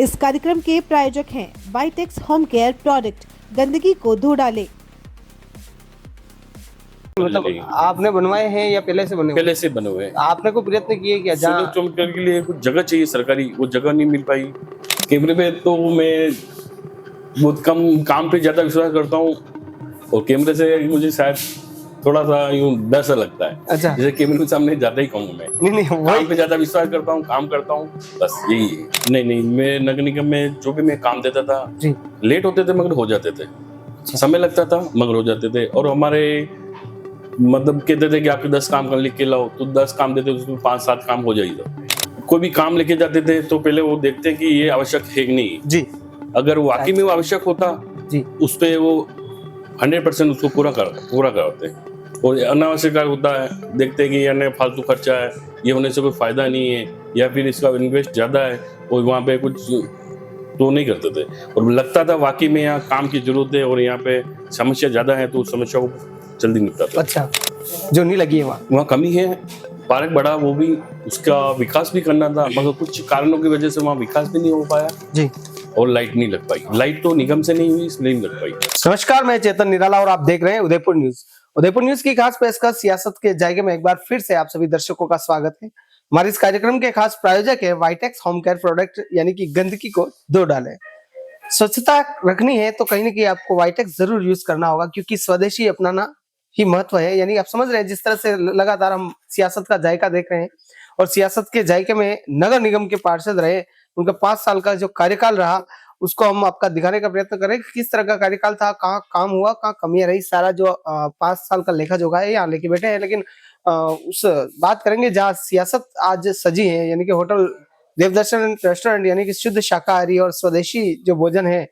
इस कार्यक्रम के प्रायोजक हैं वाइटेक्स होम केयर प्रोडक्ट। गंदगी को धो डाले। मतलब आपने बनवाए हैं या पहले से बने हुए? पहले से बने हुए हैं। आपने को प्रयत्न किए क्या? जहाँ चमकने के लिए कुछ जगह चाहिए सरकारी, वो जगह नहीं मिल पाई। कैमरे पे तो मैं बहुत कम काम पे ज्यादा विश्वास करता हूँ और कैमरे से मुझे शायद थोड़ा सा यूं डर सा लगता है। अच्छा, जैसे कैमरे के सामने ज्यादा ही कहूँ मैं नहीं काम पे ज्यादा विश्वास करता हूँ, काम करता हूँ, बस यही है। नहीं, मैं नगर निगम में जो भी मैं काम देता था जी, लेट होते थे मगर हो जाते थे, समय लगता था मगर हो जाते थे। और हमारे मतलब कहते थे कि आपके 10 काम कर लिख के लाओ, तो 10 काम देते उसमें 5-7 काम हो जाएगा। कोई भी काम लेके जाते थे तो पहले वो देखते हैं कि ये आवश्यक है कि नहीं जी। अगर वाकई में वो आवश्यक होता जी, उस पे वो 100% उसको पूरा करते हैं। और अनावश्यक होता है, देखते हैं कि यानी फालतू खर्चा है, ये होने से कोई फायदा नहीं है या फिर इसका इन्वेस्ट ज्यादा है और वहाँ पे कुछ तो नहीं करते थे। और लगता था वाकई में यहाँ काम की जरूरत है और यहाँ पे समस्या ज्यादा है तो उस समस्या को जल्दी निपटाते। अच्छा, जो नहीं लगी है वहाँ कमी है। पार्क बड़ा, वो भी उसका विकास भी करना था मगर कुछ कारणों की वजह से वहाँ विकास भी नहीं हो पाया जी। और लाइट नहीं लग पाई। लाइट तो निगम से नहीं हुई इसलिए नहीं लग पाई। नमस्कार, मैं चेतन निराला और आप देख रहे हैं उदयपुर न्यूज। उदयपुर न्यूज की खास पेशकश सियासत के जायके में एक बार फिर से आप सभी दर्शकों का स्वागत है। हमारे इस कार्यक्रम के खास प्रायोजक है वाइटेक्स होम केयर प्रोडक्ट, यानी कि गंदगी को धो डाले। स्वच्छता रखनी है तो कहीं ना कहीं आपको वाइटेक्स जरूर यूज करना होगा, क्योंकि स्वदेशी अपनाना ही महत्व है। यानी आप समझ रहे हैं जिस तरह से लगातार हम सियासत का जायका देख रहे हैं और सियासत के जायके में नगर निगम के पार्षद रहे, उनका 5 साल का जो कार्यकाल रहा उसको हम आपका दिखाने का प्रयत्न करें कि किस तरह का कार्यकाल था, कहाँ काम हुआ, कहाँ कमियां रही। सारा जो 5 साल का लेखा जोखा है यहाँ लेके बैठे हैं, लेकिन उस बात करेंगे जहाँ सियासत आज सजी है, यानी कि होटल देवदर्शन रेस्टोरेंट, यानी कि शुद्ध शाकाहारी और स्वदेशी जो भोजन है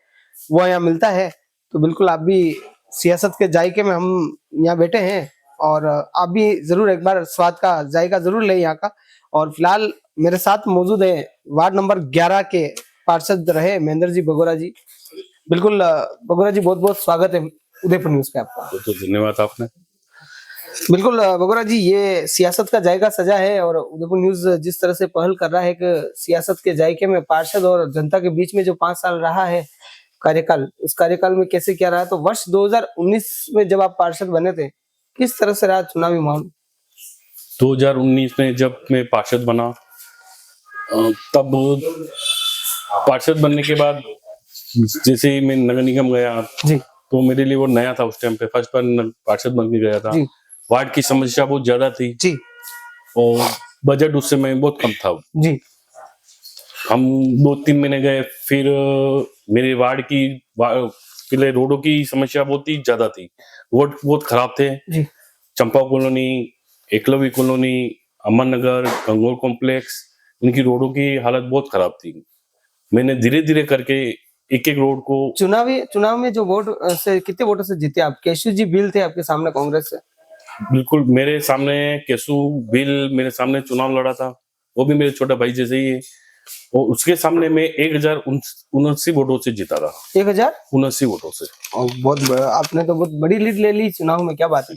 वो यहाँ मिलता है। तो बिल्कुल आप भी सियासत के जायके में हम यहाँ बैठे हैं और आप भी जरूर एक बार स्वाद का जायका जरूर लें यहाँ का। और फिलहाल मेरे साथ मौजूद है वार्ड नंबर 11 के पार्षद रहे महेंद्र जी बगोरा जी। बिल्कुल बगोरा जी, बहुत बहुत स्वागत है उदयपुर न्यूज पे आपका। तो धन्यवाद आपने। बिल्कुल बगोरा जी, ये सियासत का जायका सजा है और उदयपुर न्यूज जिस तरह से पहल कर रहा है कि सियासत के जायके में पार्षद और जनता के बीच में जो 5 साल रहा है कार्यकाल, उस कार्यकाल में कैसे क्या रहा। तो वर्ष 2019 में जब आप पार्षद बने थे, किस तरह से रहा चुनावी माहौल? 2019 में जब मैं पार्षद बना तब पार्षद बनने के बाद जैसे ही मैं नगर निगम गया जी, तो मेरे लिए वो नया था। उस टाइम पे फर्स्ट बार पार्षद बन के गया था। जी, वार्ड की समस्या बहुत ज्यादा थी जी, और बजट उस समय बहुत कम था। जी, हम 2-3 महीने गए, फिर मेरे वार्ड की पहले रोडों की समस्या बहुत ही ज्यादा थी, रोड बहुत खराब थे। जी, चंपा कॉलोनी, एकलव्य कॉलोनी, अमन नगर, गंगोर कॉम्प्लेक्स, इनकी रोडों की हालत बहुत खराब थी। मैंने धीरे धीरे करके एक एक रोड को चुनाव में जो वोट से कितने वोटों से जीते आप? केशव जी बिल थे आपके सामने कांग्रेस से। बिल्कुल मेरे सामने केसु बिल मेरे सामने चुनाव लड़ा था, वो भी मेरे छोटा भाई जैसे ही है। और उसके सामने मैं 1079 वोटों से जीता था। 1079 वोटों से। और आपने तो बहुत बड़ी लीड ले ली चुनाव में, क्या बात है।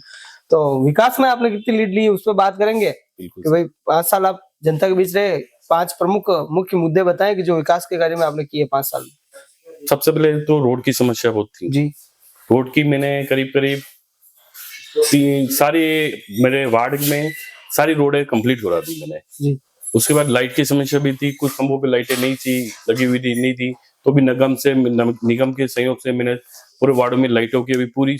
तो विकास में आपने कितनी लीड ली उस पर बात करेंगे कि भाई 5 साल आप जनता के बीच रहे। 5 प्रमुख मुख्य मुद्दे बताएं कि जो विकास के कार्य में आपने किए 5 साल में। सबसे पहले तो रोड की समस्या बहुत थी जी। रोड की मैंने करीब सारी मेरे वार्ड में सारी रोडें कंप्लीट करा दी मैंने जी। उसके बाद लाइट की समस्या भी थी, कुछ खंभों पे लाइटें नहीं थी, लगी हुई थी नहीं थी, तो भी निगम के सहयोग से मैंने पूरे वार्ड में लाइटों की अभी पूरी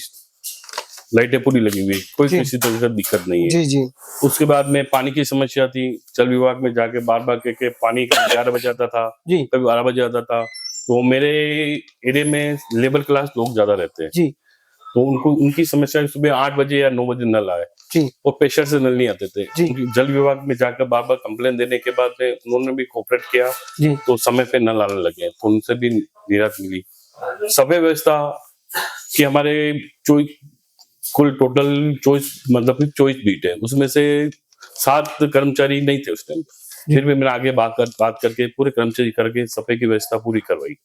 लाइटें पूरी लगी हुई, कोई किसी तरह से दिक्कत नहीं है। जी, जी। उसके बाद में पानी की समस्या थी, जल विभाग में जाके बार बार कह के पानी 11 बजे आता था, कभी 12 बजे आता था। तो मेरे एरिया में लेबर क्लास लोग ज्यादा रहते हैं, जी। तो उनकी समस्या सुबह 8 बजे या 9 बजे नल आए और प्रेशर से नल नहीं आते थे। जल विभाग में जाकर बार बार कंप्लेन देने के बाद में उन्होंने भी कोऑपरेट किया तो समय पे नल आने लगे, तो उनसे भी निराश मिली। सभ्य व्यवस्था कि हमारे कुल टोटल 24 बीट है, उसमें से 7 कर्मचारी नहीं थे उस टाइम, फिर भी मैंने आगे बात करके पूरे कर्मचारी करके सफाई की व्यवस्था पूरी करवाई।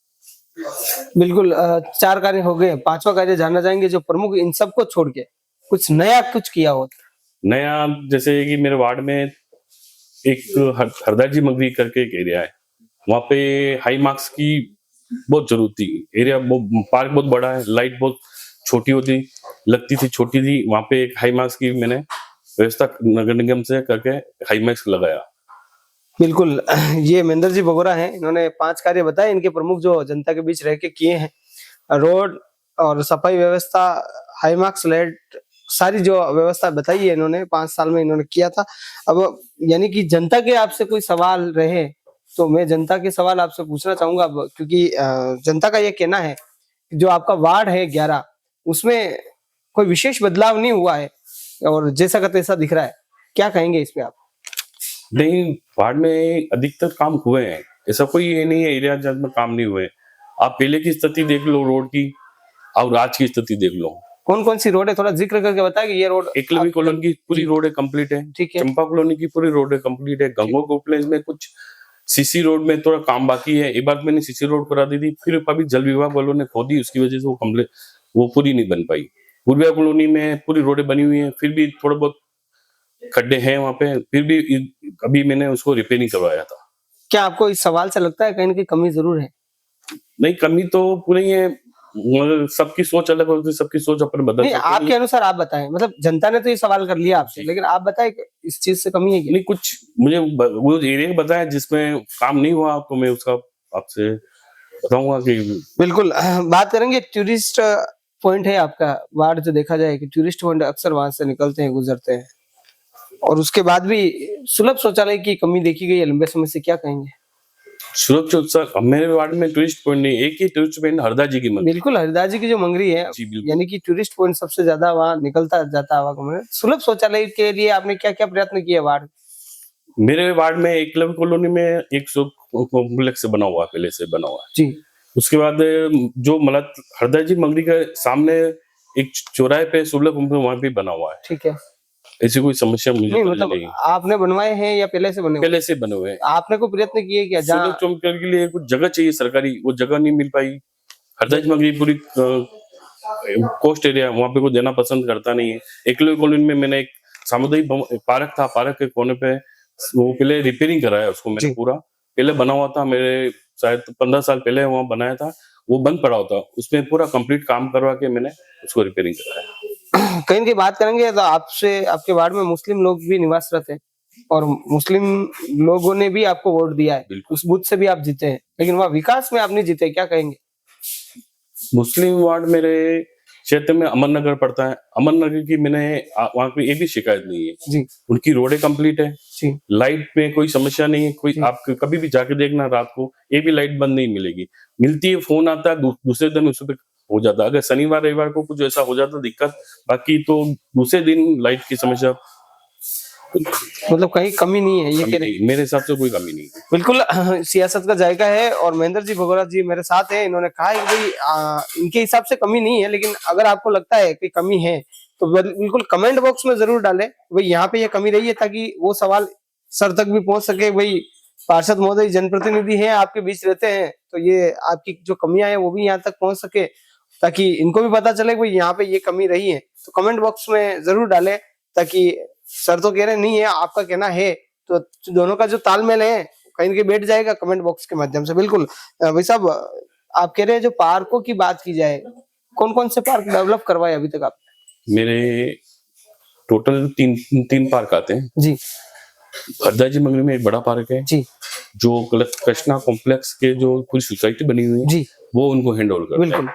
बिल्कुल 4 कार्य हो गए, 5वां कार्य जानना चाहेंगे जो प्रमुख इन सबको छोड़ के कुछ नया कुछ किया हो। नया जैसे कि मेरे वार्ड में एक हरदा जी मगवी करके एक एरिया है, वहाँ पे हाई मार्क्स की बहुत जरूरत थी। एरिया पार्क बहुत बड़ा है, लाइट बहुत छोटी होती लगती थी, छोटी थी। वहाँ पे एक हाई मार्क्स की मैंने व्यवस्था नगर निगम से करके हाई मार्क्स लगाया। बिल्कुल, ये महेंद्र जी भगोरा हैं। इन्होंने 5 कार्य बताए इनके प्रमुख जो जनता के बीच रह के किए हैं। रोड और सफाई व्यवस्था, हाई मार्क्स लाइट, सारी जो व्यवस्था बताई है इन्होंने 5 साल में इन्होंने किया था। अब यानी कि जनता के आपसे कोई सवाल रहे तो मैं जनता के सवाल आपसे पूछना चाहूंगा अब, क्योंकि जनता का ये कहना है जो आपका वार्ड है 11 उसमें कोई विशेष बदलाव नहीं हुआ है और जैसा का तैसा दिख रहा है। क्या कहेंगे इस पे आप? नहीं, वार्ड में अधिकतर काम हुए हैं, ऐसा कोई ये नहीं है एरिया जिसमें काम नहीं हुए। आप पहले की स्थिति देख लो रोड की और आज की स्थिति देख लो। कौन कौन सी रोड है थोड़ा जिक्र करके बताएं कि ये रोड? एकलवी कॉलोनी की पूरी रोड है कंप्लीट है, ठीक है। चंपा कॉलोनी की पूरी रोड है कंप्लीट है। गंगोर कॉम्प्लेक्स में कुछ सीसी रोड में थोड़ा काम बाकी है। एक बार मैंने सीसी रोड करा दी थी, फिर अभी जल विभाग वालों ने खोदी, उसकी वजह से वो पूरी नहीं बन पाई। पूर्विया कॉलोनी में पूरी रोडें बनी हुई हैं, फिर भी थोड़ा बहुत खड्डे हैं वहां पे, फिर भी अभी मैंने उसको रिपेयरिंग करवाया था। क्या आपको इस सवाल से लगता है कहीं ना कहीं कमी जरूर है? नहीं, कमी तो पूरी है, मगर सबकी सोच अलग होती है, सबकी सोच अपने बदल नहीं, सकते आपके अनुसार आप बताएं, मतलब जनता ने तो ये सवाल कर लिया आपसे, लेकिन आप बताएं कि इस चीज से कमी है क्या? नहीं, कुछ मुझे वो एरिया बताया जिसमें काम नहीं हुआ, तो मैं उसका आपसे बताऊंगा कि बिल्कुल। बात करेंगे टूरिस्ट पॉइंट है आपका वार्ड, जो देखा जाए कि टूरिस्ट पॉइंट अक्सर वहां से निकलते हैं, गुजरते हैं, और उसके बाद भी सुलभ शौचालय की कमी देखी गई है लंबे समय से। क्या कहेंगे? सुरक्षा सर, मेरे वार्ड में टूरिस्ट पॉइंट नहीं, एक ही टूरिस्ट पॉइंट हरदा जी की मंदिर। बिल्कुल, हरिदास जी की जो मंगरी है, जी बिल्कुल। यानी कि टूरिस्ट पॉइंट सबसे ज्यादा वहाँ निकलता जाता है। सुलभ शौचालय के लिए आपने क्या क्या प्रयत्न किए वार्ड? मेरे वार्ड में एकलव्य कॉलोनी में एक कॉम्प्लेक्स से बना हुआ है, पहले से बना हुआ है जी। उसके बाद जो मतलब हरदा जी मंगरी के सामने एक चौराहे पे सुलभ कॉम्प्लेक्स वहां भी बना हुआ है। ठीक है। ऐसी कोई समस्या मुझे नहीं, मतलब नहीं। आपने बनवाए हैं या पहले से बने हुए? पहले से बने हुए हैं। आपने कोई प्रयत्न किए क्या? सुलभ चौक के लिए कुछ जगह चाहिए सरकारी, वो जगह नहीं मिल पाई। हरदा जी मंगरी पूरी कोस्ट एरिया, वहां पे कोई देना पसंद करता नहीं है। एकलव्य कॉलोनी में मैंने एक सामुदायिक पार्क था, पार्क के कोने पे वो पहले रिपेयरिंग कराया उसको मैंने पूरा। पहले बना हुआ था, मेरे शायद 15 साल पहले वहां बनाया था, वो बंद पड़ा होता, उसमें पूरा कंप्लीट काम करवा के मैंने उसको रिपेयरिंग कराया। कहीं की बात करेंगे तो आपसे, आपके वार्ड में मुस्लिम लोग भी निवासरत हैं और मुस्लिम लोगों ने भी आपको वोट दिया है, उस बूथ से भी आप जीते हैं, लेकिन वहाँ विकास में आप नहीं जीते। क्या कहेंगे? मुस्लिम वार्ड मेरे क्षेत्र में अमन नगर पड़ता है। अमन नगर की मैंने वहाँ पे एक भी शिकायत नहीं है जी। उनकी रोडें कंप्लीट है जी। लाइट में कोई समस्या नहीं है। कोई आप कभी भी जाके देखना, रात को एक भी लाइट बंद नहीं मिलेगी, मिलती है, फोन आता है, दूसरे दिन उस पर हो जाता है। अगर शनिवार रविवार को कुछ ऐसा हो जाता दिक्कत, बाकी तो दूसरे दिन लाइट की समस्या, मतलब कहीं कमी नहीं है, ये कह रहे? मेरे हिसाब से कोई कमी नहीं है। बिल्कुल, सियासत का जायका है और महेंद्र जी भगोरा जी मेरे साथ हैं। इन्होंने कहा है कि भाई इनके हिसाब से कमी नहीं है, लेकिन अगर आपको लगता है कि कमी है तो बिल्कुल कमेंट बॉक्स में जरूर डालें भाई यहाँ पे ये कमी रही है, ताकि वो सवाल सर तक भी पहुंच सके। भाई पार्षद महोदय जनप्रतिनिधि हैं, आपके बीच रहते हैं, तो ये आपकी जो कमियां हैं वो भी यहाँ तक पहुंच सके, ताकि इनको भी पता चले भाई यहाँ पे ये कमी रही है। तो कमेंट बॉक्स में जरूर डालें, ताकि सर तो कह रहे नहीं है, आपका कहना है, तो दोनों का जो तालमेल है कहीं के बैठ जाएगा कमेंट बॉक्स के माध्यम से। बिल्कुल भाई साहब, आप कह रहे हैं जो पार्कों की बात की जाए, कौन कौन से पार्क डेवलप करवाए अभी तक आप? मेरे टोटल तीन पार्क आते हैं जी। हरदा जी मंगरी में एक बड़ा पार्क है जी, जो कृष्णा कॉम्प्लेक्स के जो पूरी सोसाइटी बनी हुई है जी, वो उनको हैंड ओवर करता है। बिल्कुल।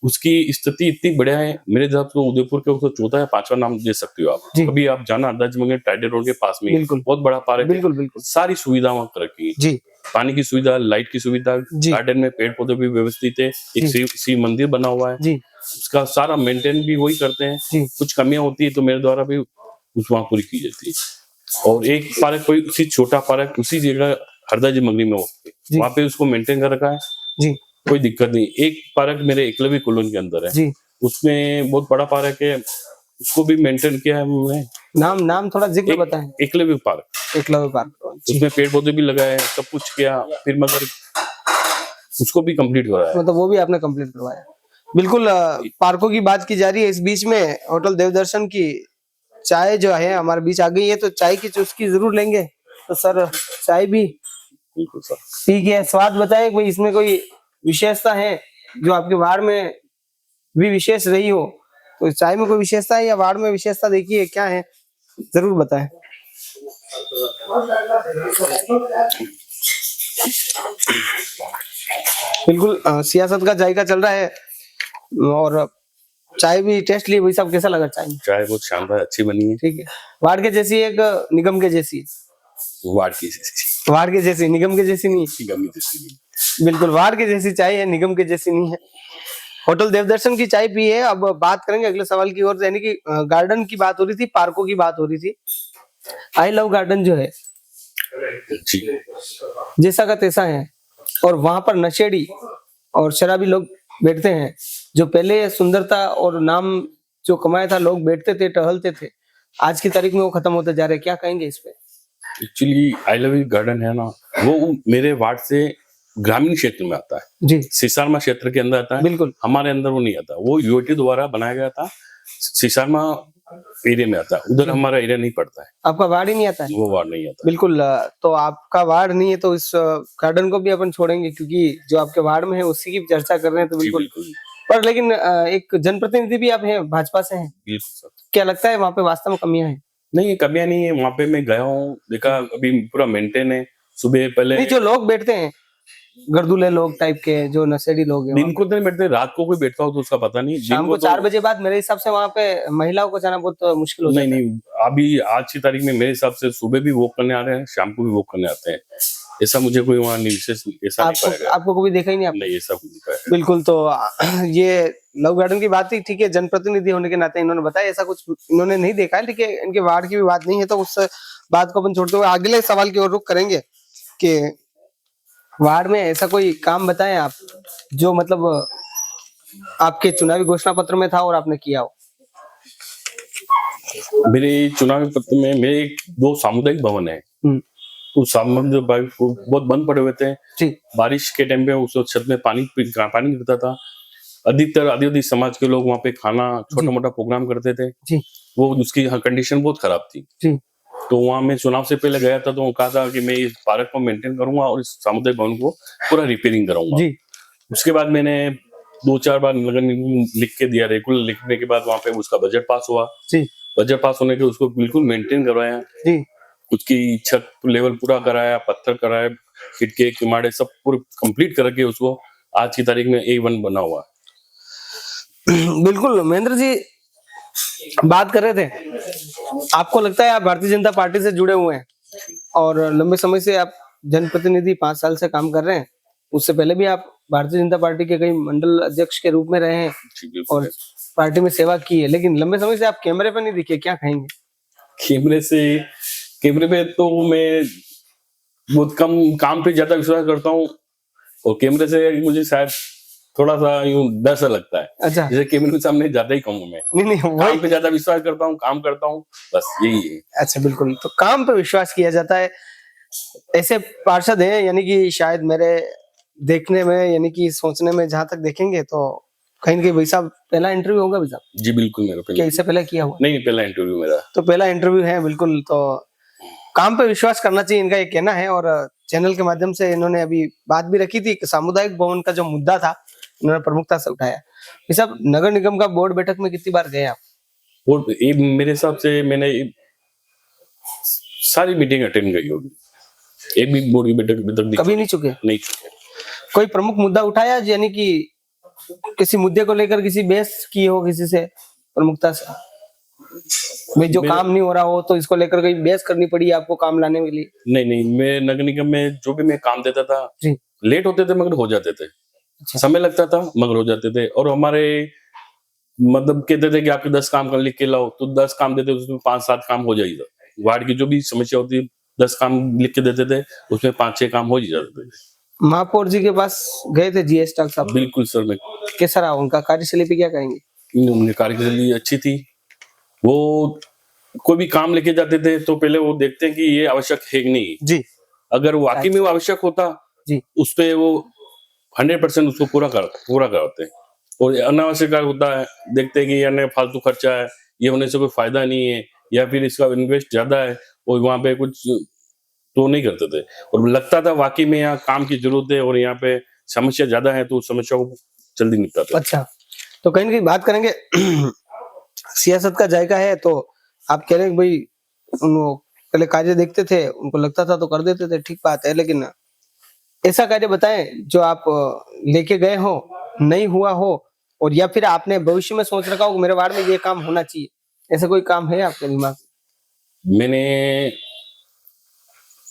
उसकी स्थिति इतनी बढ़िया है, मेरे हिसाब से उदयपुर के उसको चौथा या पांचवा नाम दे सकते हो आप। कभी आप जाना, हरदा जी मंगरी टाइडर रोड के पास में बहुत बड़ा पार्क है। बिल्कुल बिल्कुल। सारी सुविधा वहाँ कर रखी है। जी। पानी की सुविधा, लाइट की सुविधा, गार्डन में पेड़ पौधे भी व्यवस्थित है, एक शिव मंदिर बना हुआ है जी, उसका सारा मेंटेन भी वही करते हैं जी। कुछ कमियां होती है तो मेरे द्वारा भी उस वहाँ पूरी की जाती है। और एक पार्क कोई उसी छोटा पार्क उसी जगह हरदा जी मंगरी में हो, वहाँ पे उसको मेंटेन कर रखा है जी, कोई दिक्कत नहीं। एक पार्क मेरे एकलव्य कॉलोनी के अंदर है जी, उसमें बहुत बड़ा पार्क है, उसको भी मेंटेन किया है हमने। नाम थोड़ा जिक्र बताएं। एकलव्य पार्क, एकलव्य पार्क, उसमें पेड़ पौधे भी लगाए, सब कुछ किया, फिर मगर उसको भी कंप्लीट कराया। मतलब वो भी आपने कंप्लीट करवाया। बिल्कुल, पार्कों की बात की जा रही है, इस बीच में होटल देवदर्शन की चाय जो है हमारे बीच आ गई है, तो चाय की चुस्की जरूर लेंगे। तो सर चाय भी बिल्कुल सर। ठीक है, स्वाद बताए कोई इसमें कोई विशेषता है जो आपके वार्ड में भी विशेष रही हो? तो चाय में कोई विशेषता है या वार्ड में विशेषता देखी है, क्या है, जरूर बताएं। बिल्कुल सियासत का जायका चल रहा है और चाय भी टेस्ट लिए। भाई साहब कैसा लगा चाय? चाय बहुत शानदार अच्छी बनी है। ठीक है, वार्ड के जैसी एक निगम के जैसी? वार्ड की जैसी। वार्ड के जैसी, निगम के जैसी नहीं? निगम की जैसी नहीं। बिल्कुल वार्ड के जैसी चाय है, निगम के जैसी नहीं है। होटल देवदर्शन की चाय पी है। अब बात करेंगे अगले सवाल की ओर, यानी कि गार्डन की बात हो रही थी, पार्कों की बात हो रही थी। आई लव गार्डन जो है जी, जैसा का तैसा है, और वहां पर नशेड़ी और शराबी लोग बैठते हैं। जो पहले सुंदरता और नाम जो कमाया था, लोग बैठते थे, टहलते थे, आज की तारीख में वो खत्म होते जा रहे हैं। क्या कहेंगे इस पे? Actually I love you garden है ना, वो मेरे वार्ड से ग्रामीण क्षेत्र में आता है जी, सिसारमा क्षेत्र के अंदर आता है। बिल्कुल हमारे अंदर वो नहीं आता, वो यूटी द्वारा बनाया गया था, सिसारमा एरिया में आता है, उधर हमारा एरिया नहीं पड़ता है। आपका वार्ड ही नहीं आता है? वो वार्ड नहीं आता। बिल्कुल तो आपका वार्ड नहीं है तो इस गार्डन को भी अपन छोड़ेंगे, क्योंकि जो आपके वार्ड में है उसी की चर्चा कर रहे हैं। तो जी, बिल्कुल बिल्कुल पर लेकिन एक जनप्रतिनिधि भी आप हैं, भाजपा से हैं, बिल्कुल सर। क्या लगता है वहाँ पे वास्तव में कमियां हैं? नहीं, कमियां नहीं है वहाँ पे। मैं गया हूँ, देखा, अभी पूरा मेंटेन है। सुबह पहले नहीं, जो लोग बैठते हैं गर्दुले लोग टाइप के, जो नशेड़ी लोग हैं, दिन को तो नहीं बैठते, रात को कोई बैठता हो तो उसका पता नहीं। शाम को 4 बजे बाद मेरे हिसाब से वहाँ पे महिलाओं को जाना बहुत मुश्किल हो नहीं जाता है। नहीं, अभी आज की तारीख में मेरे हिसाब से सुबह भी वॉक करने आ रहे हैं, शाम को भी वॉक करने आते हैं। ऐसा मुझे कोई वहाँ विशेष ऐसा नहीं पाएगा। आपको कभी देखा ही नहीं आपने? नहीं, ऐसा कुछ नहीं पाएगा। बिल्कुल तो ये लव गार्डन की बात थी, ठीक है, जनप्रतिनिधि होने के नाते इन्होंने बताया, ऐसा कुछ इन्होंने नहीं देखा है, लेकिन इनके वार्ड की भी बात नहीं है, तो उस बात को अपन छोड़ते हुए अगले सवाल की ओर रुख करेंगे कि वार्ड में ऐसा कोई काम बताएं आप जो मतलब आपके चुनावी घोषणा पत्र में था और आपने किया हो। मेरे चुनावी पत्र में मेरे 2 सामुदायिक भवन है, तो सामुदायिक भवन बहुत बंद पड़े हुए थे जी, बारिश के टाइम पे। उस छत में पानी गिरता था। अधिकतर आदिवासी समाज के लोग वहाँ पे खाना छोटा मोटा प्रोग्राम करते थे जी, वो उसकी कंडीशन बहुत खराब थी जी, तो वहाँ मैं चुनाव से पहले गया था, तो कहा था कि मैं इस पार्क को मेंटेन करूंगा और इस सामुदायिक भवन को पूरा रिपेयरिंग कराऊंगा जी, उसके बाद मैंने 2-4 बार नगर निगम लिख के दिया, रेगुलर लिखने के बाद वहाँ पे उसका बजट पास हुआ। जी, बजट पास होने के उसको बिल्कुल मेंटेन करवाया जी, उसकी छत लेवल पूरा कराया, पत्थर कराया, खिड़की किमाड़े सब पूरे कंप्लीट करके उसको आज की तारीख में A1 बना हुआ। बिल्कुल महेंद्र जी बात कर रहे थे, आपको लगता है आप भारतीय जनता पार्टी से जुड़े हुए हैं और लंबे समय से आप जनप्रतिनिधि 5 साल से काम कर रहे हैं, उससे पहले भी आप भारतीय जनता पार्टी के कई मंडल अध्यक्ष के रूप में रहे हैं और पार्टी में सेवा की है, लेकिन लंबे समय से आप कैमरे पर नहीं दिखे, क्या कहेंगे? कैमरे पे तो मैं बहुत कम काम पे ज्यादा विश्वास करता हूँ और कैमरे से मुझे शायद थोड़ा सा यूं डर सा लगता है। अच्छा, जैसे कैमरे के सामने ज्यादा ही कम हूँ मैं। नहीं काम वही, पे ज्यादा विश्वास करता हूँ, काम करता हूँ, बस यही है। अच्छा बिल्कुल, तो काम पे विश्वास किया जाता है। ऐसे पार्षद हैं, यानी कि शायद मेरे देखने में, यानी कि सोचने में जहां तक देखेंगे तो कहीं ना कहीं भाई साहब पहला इंटरव्यू होगा भाई साहब? जी बिल्कुल, मेरा क्या पहले इससे पहले किया हुआ? नहीं, पहला इंटरव्यू मेरा। तो पहला इंटरव्यू है, बिल्कुल। तो काम पे विश्वास करना चाहिए, इनका ये कहना है, और चैनल के माध्यम से इन्होंने अभी बात भी रखी थी कि सामुदायिक भवन का जो मुद्दा था इन्होंने प्रमुखता से उठाया। ये सब नगर निगम का बोर्ड बैठक में कितनी बार गए आप? और मेरे हिसाब से मैंने सारी मीटिंग अटेंड की होगी, एक भी बोर्ड की बैठक अभी तक कभी नहीं चुके? नहीं चुके। कोई प्रमुख मुद्दा उठाया, यानी कि किसी मुद्दे को लेकर किसी बहस की हो किसी से प्रमुखता से, भाई जो काम नहीं हो रहा हो तो इसको लेकर कोई बहस करनी पड़ी आपको काम लाने के लिए? नहीं नहीं, मैं नगर निगम में जो भी मैं काम देता था जी, लेट होते थे मगर हो जाते थे। अच्छा, समय लगता था मगर हो जाते थे। और हमारे मतलब कहते थे कि आपके 10 काम कर लिख के लाओ, तो 10 काम देते उसमें 5-7 काम हो जाएगा। वार्ड की जो भी समस्या होती 10 काम लिख के देते थे, उसमें 5-6 काम हो ही जाते थे। महापौर जी के पास गए थे जीएस टाक साहब? बिल्कुल सर, मैं कैसा रहा उनका कार्यशैली पे, क्या कहेंगे? उनकी कार्यशैली अच्छी थी। वो कोई भी काम लेके जाते थे तो पहले वो देखते हैं कि ये आवश्यक है कि नहीं। जी, अगर वाकई में वो आवश्यक होता जी, उस पे वो 100% उसको पूरा करते हैं। और अनावश्यक होता है, देखते हैं कि यानी फालतू खर्चा है, ये होने से कोई फायदा नहीं है, या फिर इसका इन्वेस्ट ज्यादा है और वहां पे कुछ तो नहीं करते थे। और लगता था वाकई में यहाँ काम की जरूरत है और यहाँ पे समस्या ज्यादा है, तो उस समस्या को जल्दी निपटाते। अच्छा, तो कहीं ना कहीं बात करेंगे सियासत का जायका है, तो आप कह रहे हैं भाई उनको पहले कार्य देखते थे, उनको लगता था तो कर देते थे, ठीक बात है, लेकिन ऐसा कार्य बताएं जो आप लेके गए हो, नहीं हुआ हो, और या फिर आपने भविष्य में सोच रखा हो मेरे वार्ड में ये काम होना चाहिए, ऐसा कोई काम है आपके दिमाग में? मैंने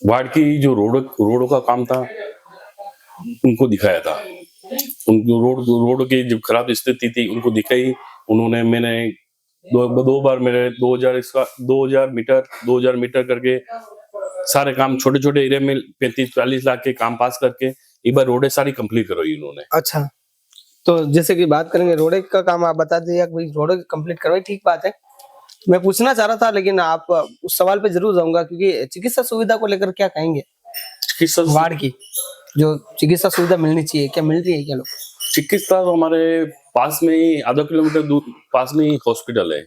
वार्ड की जो रोडों का काम था उनको दिखाया था। उनको रोड की जो खराब स्थिति थी उनको दिखाई उन्होंने। मैंने दो बार मेरे 2000 मीटर करके सारे काम छोटे छोटे एरिया में 35-40 लाख के काम पास करके एक बार रोडें सारी कंप्लीट करवाई उन्होंने। अच्छा, तो जैसे कि बात करेंगे रोड का काम, आप बता दीजिए भाई रोड कंप्लीट करवाई, ठीक बात है। मैं पूछना चाह रहा था, लेकिन आप उस सवाल पे जरूर जाऊंगा, क्योंकि चिकित्सा सुविधा को लेकर क्या कहेंगे? चिकित्सा वार्ड की जो चिकित्सा सुविधा मिलनी चाहिए, क्या मिल रही है क्या लोग? चिकित्सा तो हमारे पास में ही आधा किलोमीटर दूर पास में ही हॉस्पिटल है,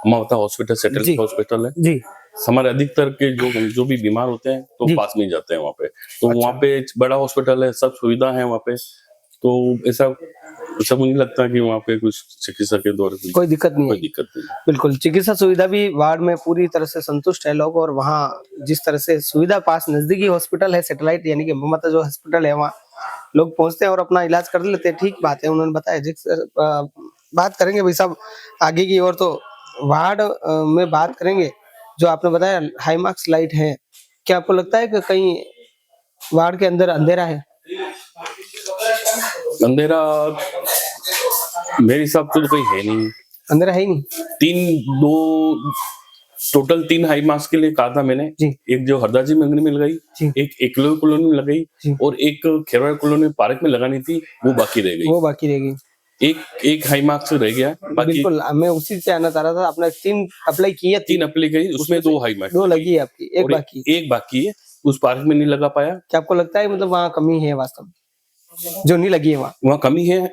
अमावता हॉस्पिटल, सेटल हॉस्पिटल है जी। हमारे। अधिकतर के जो भी बीमार होते हैं तो पास में ही जाते हैं वहाँ पे। तो अच्छा। वहाँ पे बड़ा हॉस्पिटल है, सब सुविधा है वहाँ पे, तो ऐसा मुझे नहीं लगता कि वहाँ पे कुछ चिकित्सा के दौर कोई दिक्कत नहीं है। बिल्कुल, चिकित्सा सुविधा भी वार्ड में पूरी तरह से संतुष्ट है लोग, और वहाँ जिस तरह से सुविधा पास नजदीकी हॉस्पिटल है, सैटेलाइट यानी कि ममता जो हॉस्पिटल है, वहाँ लोग पहुंचते हैं और अपना इलाज कर लेते हैं, ठीक बात है, उन्होंने बताया। जिस बात करेंगे भाई साहब आगे की ओर, तो वार्ड में बात करेंगे, जो आपने बताया हाई मार्क्स लाइट है, क्या आपको लगता है कि कहीं वार्ड के अंदर अंधेरा है? अंधेरा मेरे हिसाब से तो कोई है नहीं, अंधेरा है ही नहीं। टोटल 3 हाई मार्क्स के लिए कहा था मैंने। एक जो हरदाजी में मिल गई, एक एकलव्य कॉलोनी में लगाई, और एक खेरवाड़ कॉलोनी पार्क में लगानी थी, वो बाकी रह गई। एक हाई मार्क्स रह गया बाकी। बिल्कुल, मैं उसी से आना चाह रहा था। आपने 3 अप्लाई किया? 3 अप्लाई की, उसमें 2 हाई मार्क्स, 2 लगी है आपकी, एक बाकी है, उस पार्क में नहीं लगा पाया। क्या आपको लगता है मतलब वहाँ कमी है वास्तव में, जो नहीं लगी है वहाँ कमी है?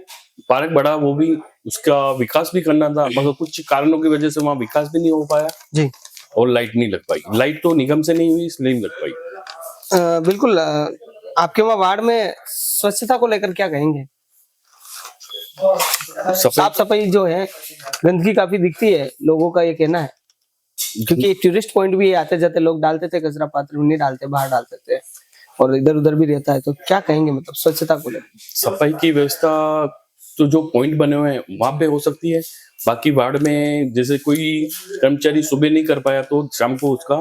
पार्क बड़ा, वो भी उसका विकास भी करना था, मगर कुछ कारणों की वजह से वहाँ विकास भी नहीं हो पाया जी, और लाइट नहीं लग पाई। लाइट तो निगम से नहीं हुई, इसलिए नहीं लग पाई। बिल्कुल। आपके वहाँ वार्ड में स्वच्छता को लेकर क्या कहेंगे? साफ सफाई जो है, गंदगी काफी दिखती है, लोगों का ये कहना है, क्योंकि टूरिस्ट पॉइंट भी आते जाते लोग डालते थे कचरा पात्र, नहीं डालते, बाहर डालते थे, और इधर उधर भी रहता है, तो क्या कहेंगे मतलब स्वच्छता को लेकर? सफाई की व्यवस्था तो जो पॉइंट बने हुए हैं वहां पे हो सकती है, बाकी वार्ड में जैसे कोई कर्मचारी सुबह नहीं कर पाया तो शाम को उसका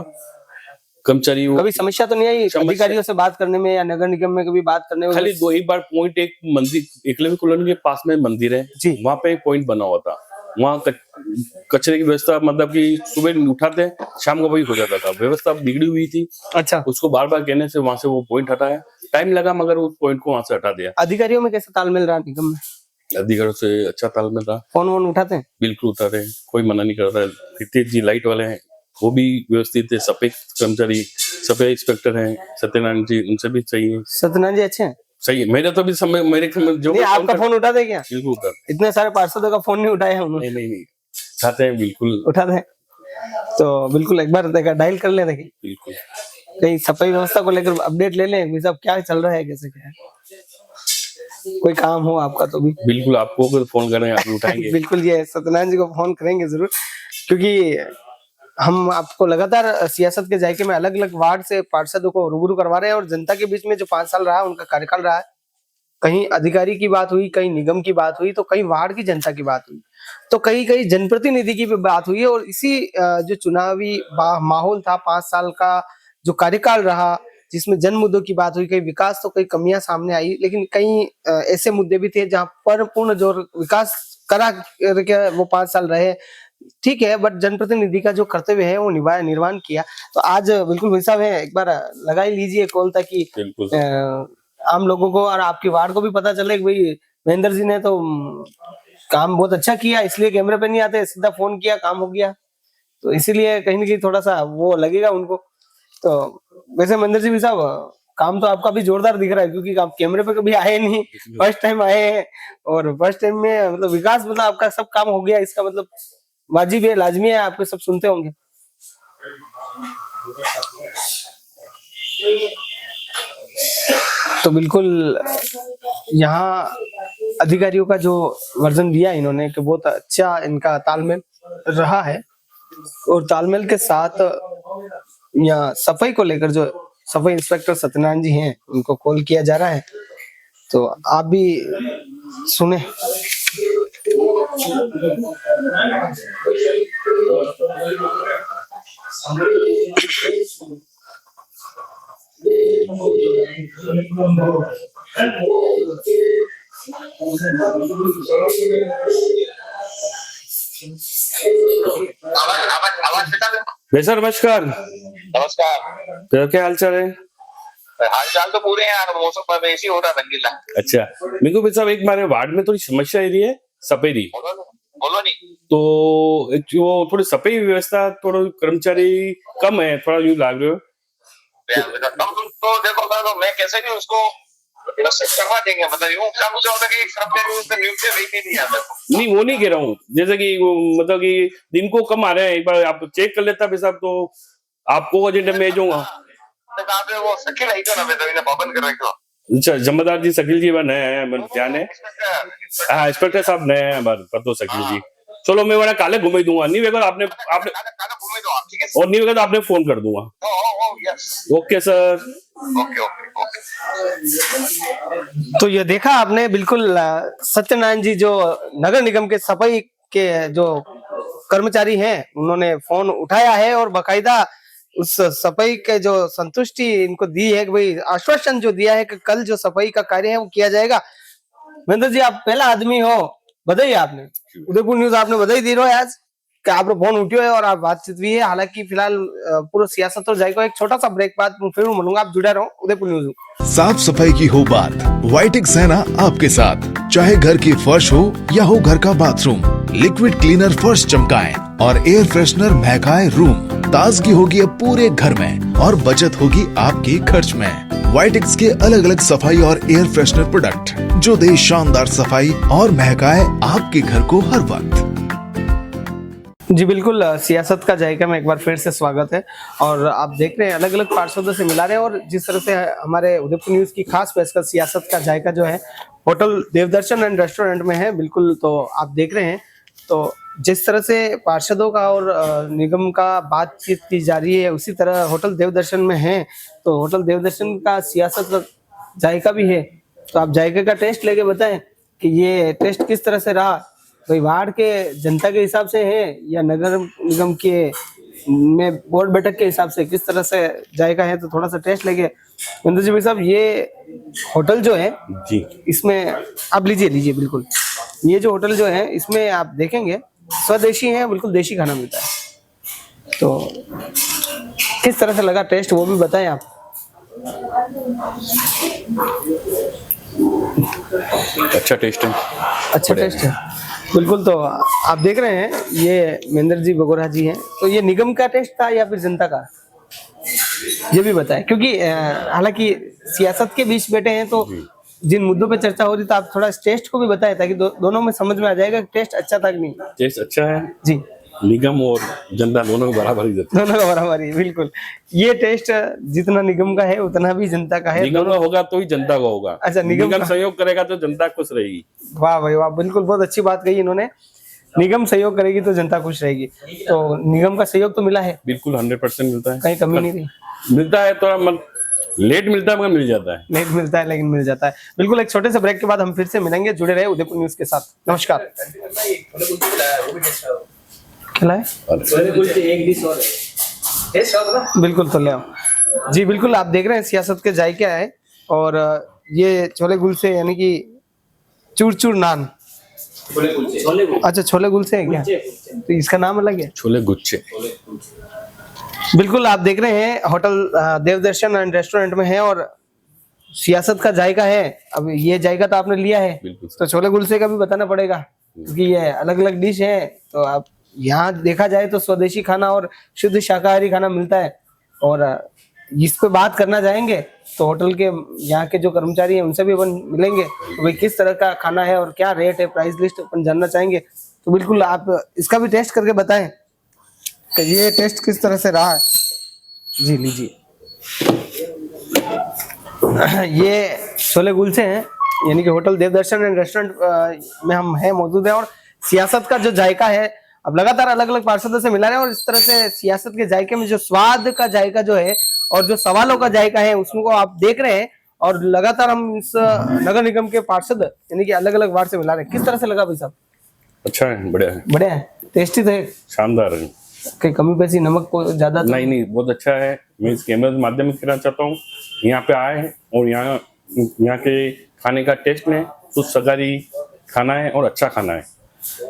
कर्मचारी। कभी समस्या तो नहीं आई अधिकारियों से बात करने में या नगर निगम में कभी बात करने में? खाली 2 ही बार पॉइंट, एक मंदिर एकलव्य कॉलोनी के पास में मंदिर है जी, वहां पे एक पॉइंट बना हुआ था, वहाँ कचरे की व्यवस्था मतलब कि सुबह उठाते शाम को वही हो जाता था, व्यवस्था बिगड़ी हुई थी। अच्छा, उसको बार बार कहने से वहां से वो पॉइंट हटाया, टाइम लगा मगर उस पॉइंट को वहां से हटा दिया। अधिकारियों में कैसा तालमेल रहा निगम में? अधिकारियों से अच्छा तालमेल रहा। फोन वोन उठाते हैं? बिल्कुल उठा रहे हैं, कोई मना नहीं कर रहा है। रितेश जी लाइट वाले हैं, वो भी व्यवस्थित है, सफेद कर्मचारी, सफेद इंस्पेक्टर हैं, सत्यनारायण जी, उनसे भी सही है। सत्यनारायण जी अच्छे हैं? सही है। मेरे तो भी समय जो नहीं, आपका फोन उठाते क्या? बिल्कुल उठाते। इतने सारे पार्षदों का फोन नहीं उठाया उन्होंने? नहीं उठाते हैं, बिल्कुल उठाते हैं। तो बिल्कुल एक बार देखा डायल कर लें, देखिए बिल्कुल कहीं सफाई व्यवस्था को लेकर अपडेट ले लें, सब क्या चल रहा है, कैसे क्या है, कोई काम हो आपका तो भी बिल्कुल आपको अगर फोन करें आप उठाएंगे। बिल्कुल ये सत्यनारायण जी को फोन करेंगे जरूर, क्योंकि हम आपको लगातार सियासत के जायके में अलग अलग वार्ड से पार्षदों को रूबरू करवा रहे हैं, और जनता के बीच में जो 5 साल रहा उनका कार्यकाल रहा है, कहीं अधिकारी की बात हुई, कहीं निगम की बात हुई, तो कहीं वार्ड की जनता की बात हुई, तो कहीं कहीं जनप्रतिनिधि की भी बात हुई है। और इसी जो चुनावी माहौल था, 5 साल का जो कार्यकाल रहा, जिसमें जन मुद्दों की बात हुई, कई विकास तो कई कमियां सामने आई, लेकिन कई ऐसे मुद्दे भी थे जहां पर पूर्ण जोर विकास करा करके वो 5 साल रहे, ठीक है, बट जनप्रतिनिधि का जो कर्तव्य है वो निभाया, निर्वाण किया। तो आज बिल्कुल भाई साहब है, एक बार लगा ही लीजिए कॉल, ताकि आम लोगों को और आपकी वार्ड को भी पता चले कि भाई महेंद्र जी ने तो काम बहुत अच्छा किया, इसलिए कैमरे पे नहीं आते, सीधा फोन किया, काम हो गया, तो इसीलिए कहीं ना कहीं थोड़ा सा वो लगेगा उनको। तो वैसे महेंद्र जी भी साहब काम तो आपका भी जोरदार दिख रहा है, क्योंकि आप कैमरे पे कभी आए नहीं, फर्स्ट टाइम आए हैं, और फर्स्ट टाइम में मतलब विकास मतलब आपका सब काम हो गया, इसका मतलब वाजिब है, लाजमी है, आपके सब सुनते होंगे। तो बिल्कुल यहाँ अधिकारियों का जो वर्जन दिया इन्होंने कि बहुत अच्छा इनका तालमेल रहा है, और तालमेल के साथ यहाँ सफाई को लेकर जो सफाई इंस्पेक्टर सत्यनारायण जी हैं उनको कॉल किया जा रहा है, तो आप भी सुने। भाई सर नमस्कार। नमस्कार। तो क्या हाल चाल है? हाल चाल तो पूरे हैं यार, मौसम पर ऐसी हो रहा है रंगीला। अच्छा, मेरे को भाई साहब एक हमारे वार्ड में थोड़ी समस्या आ रही है सफेदी। बोलो नहीं। तो जो थोड़ी सफाई व्यवस्था, थोड़ा कर्मचारी कम है, थोड़ा यूं लाग रहे हो। तो देखो मैं कैसे भी उसको करवा देंगे, मतलब यूं काम से होता है कि नहीं वो नहीं कह रहा हूँ, जैसे कि मतलब कि दिन को कम आ रहे हैं, एक बार आप चेक कर लेता भाई साहब, तो आपको एजेंडा में जाऊंगा। वो शकील आई ना, मैं तो पाबंद कर रखा। अच्छा, जमादार जी शकील जी नए हैं, मैं ध्यान है। हाँ इंस्पेक्टर साहब नए हैं हमारे पतो शकील जी। चलो मैं वाला काले घुमा दूंगा, नहीं वेगा आपने और नहीं वेगा तो आपने फोन कर दूंगा। Okay sir. ओके। तो ये देखा आपने, बिल्कुल सत्यनारायण जी जो नगर निगम के सफाई के जो कर्मचारी हैं उन्होंने फोन उठाया है और बकायदा उस सफाई के जो संतुष्टि इनको दी है कि भाई आश्वासन जो दिया है कि कल जो सफाई का कार्य है वो किया जाएगा। महेंद्र जी आप पहला आदमी हो, बधाई आपने, उदयपुर न्यूज आपने बधाई दी रहो आज कि आप फोन उठियो है और आप बातचीत भी है। हालांकि फिलहाल पूरा सियासत और जाएगा, एक छोटा सा ब्रेक बाद फिर मिलूंगा, आप जुड़े रहो उदयपुर न्यूज। साफ सफाई की हो बात, वाइटेक्स है ना आपके साथ। चाहे घर की फर्श हो या हो घर का बाथरूम, लिक्विड क्लीनर फर्श चमकाएं और एयर फ्रेशनर महकाए रूम। ताजगी होगी अब पूरे घर में और बचत होगी आपके खर्च में। वाइटेक्स के अलग अलग सफाई और एयर फ्रेशनर प्रोडक्ट जो दे शानदार सफाई और महकाए आपके घर को हर वक्त। जी बिल्कुल, सियासत का जायका में एक बार फिर से स्वागत है, और आप देख रहे हैं अलग अलग पार्षदों से मिला रहे हैं, और जिस तरह से हमारे उदयपुर न्यूज की खास पेशकश सियासत का जायका जो है होटल देवदर्शन एंड रेस्टोरेंट में है। बिल्कुल, तो आप देख रहे हैं तो जिस तरह से पार्षदों का और निगम का बातचीत की जा रही है, उसी तरह होटल देवदर्शन में है। तो होटल देवदर्शन का सियासत का जायका भी है, तो आप जायके का टेस्ट लेके बताएं कि ये टेस्ट किस तरह से रहा, कोई वार्ड के जनता के हिसाब से है या नगर निगम के में बोर्ड बैठक के हिसाब से किस तरह से जाएगा है। तो थोड़ा सा टेस्ट लेके महेंद्र जी भाई साहब, ये होटल जो है जी, इसमें आप लीजिए बिल्कुल, ये जो होटल जो है इसमें आप देखेंगे स्वदेशी है, बिल्कुल देशी खाना मिलता है। तो किस तरह से लगा टेस्ट वो भी बताएं आप। अच्छा टेस्ट है, अच्छा टेस्ट है बिल्कुल। तो आप देख रहे हैं ये महेंद्र जी बगोरा जी हैं, तो ये निगम का टेस्ट था या फिर जनता का, ये भी बताएं, क्योंकि हालांकि सियासत के बीच बैठे हैं तो जिन मुद्दों पे चर्चा हो रही तो आप थोड़ा टेस्ट को भी बताएं ताकि दोनों में समझ में आ जाएगा कि टेस्ट अच्छा था कि नहीं। टेस्ट अच्छा है जी, निगम और जनता दोनों बराबर ही देते हैं। दोनों का बराबर ही, बिल्कुल। ये टेस्ट जितना निगम का है उतना भी जनता का है। निगम का होगा तो ही जनता का होगा। अच्छा, निगम सहयोग करेगा तो जनता खुश रहेगी। वाह भाई वाह, बिल्कुल बहुत अच्छी बात कही इन्होंने, निगम सहयोग करेगी तो जनता खुश रहेगी। तो निगम का सहयोग तो मिला है, बिल्कुल 100% मिलता है, कहीं कमी नहीं रही। मिलता है, थोड़ा लेट मिलता है मगर मिल जाता है। लेट मिलता है लेकिन मिल जाता है। बिल्कुल, एक छोटे से ब्रेक के बाद हम फिर से मिलेंगे, जुड़े रहे उदयपुर न्यूज के साथ। नमस्कार। खिलाए एक डिश और बिल्कुल, तो ले आओ जी। बिल्कुल, आप देख रहे हैं सियासत के जायके है, और ये छोले गुलसे यानी कि चूर नान, अच्छा छोले गुलसे है क्या, तो इसका नाम अलग है, छोले गुच्छे। बिल्कुल, आप देख रहे हैं होटल देवदर्शन एंड रेस्टोरेंट में है और सियासत का जायका है। अब ये जायका तो आपने लिया है, तो छोले गुलसे का भी बताना पड़ेगा क्योंकि ये अलग अलग डिश है। तो आप यहाँ देखा जाए तो स्वदेशी खाना और शुद्ध शाकाहारी खाना मिलता है, और इस पे बात करना चाहेंगे तो होटल के यहाँ के जो कर्मचारी हैं उनसे भी अपन मिलेंगे, तो भाई किस तरह का खाना है और क्या रेट है, प्राइस लिस्ट अपन जानना चाहेंगे। तो बिल्कुल आप इसका भी टेस्ट करके बताएं कि ये टेस्ट किस तरह से रहा है। जी लीजिए। ये छोले कुलचे हैं, यानी कि होटल देवदर्शन एंड रेस्टोरेंट में हम हैं मौजूद हैं। और सियासत का जो जायका है, अब लगातार अलग अलग पार्षदों से मिला रहे हैं और इस तरह से सियासत के जायके में जो स्वाद का जायका जो है और जो सवालों का जायका है उसको आप देख रहे हैं। और लगातार हम इस नगर निगम के पार्षद यानी कि अलग अलग वार्ड से मिला रहे हैं। किस तरह से लगा भाई साहब? अच्छा है, बढ़िया है, बढ़िया है, टेस्टी तो है, शानदार है। कहीं कमी पेशी नमक को ज्यादा तो नहीं, बहुत अच्छा है। मैं इस कैमरे के माध्यम से कहना चाहता हूँ, यहाँ पे आए हैं और यहाँ के खाने का टेस्ट में कुछ सगारी खाना है और अच्छा खाना है।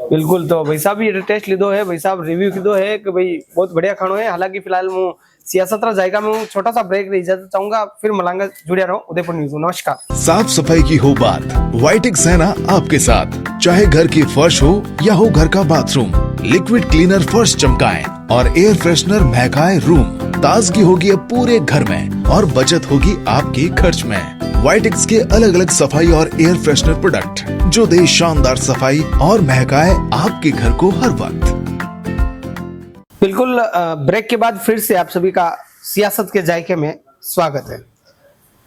बिल्कुल। तो भाई साहब ये टेस्ट लीधो है, भाई साहब रिव्यू कीधो है कि भाई बहुत बढ़िया खानो है। हालांकि फिलहाल मैं सियासत रा जायका में छोटा सा ब्रेक दी इजाजत चाहूंगा, फिर मलांगा जुड़े रहो उदयपुर न्यूज। नमस्कार। साफ सफाई की हो बात, वाइटेक्स है ना आपके साथ। चाहे घर की फर्श हो या हो घर का बाथरूम, लिक्विड क्लीनर फर्श चमकाएं और एयर फ्रेशनर महकाए रूम। ताजगी होगी अब पूरे घर में और बचत होगी आपके खर्च में। वाइटेक्स के अलग अलग सफाई और एयर फ्रेशनर प्रोडक्ट जो दे शानदार सफाई और महकाए आपके घर को हर वक्त। बिल्कुल, ब्रेक के बाद फिर से आप सभी का सियासत के जायके में स्वागत है।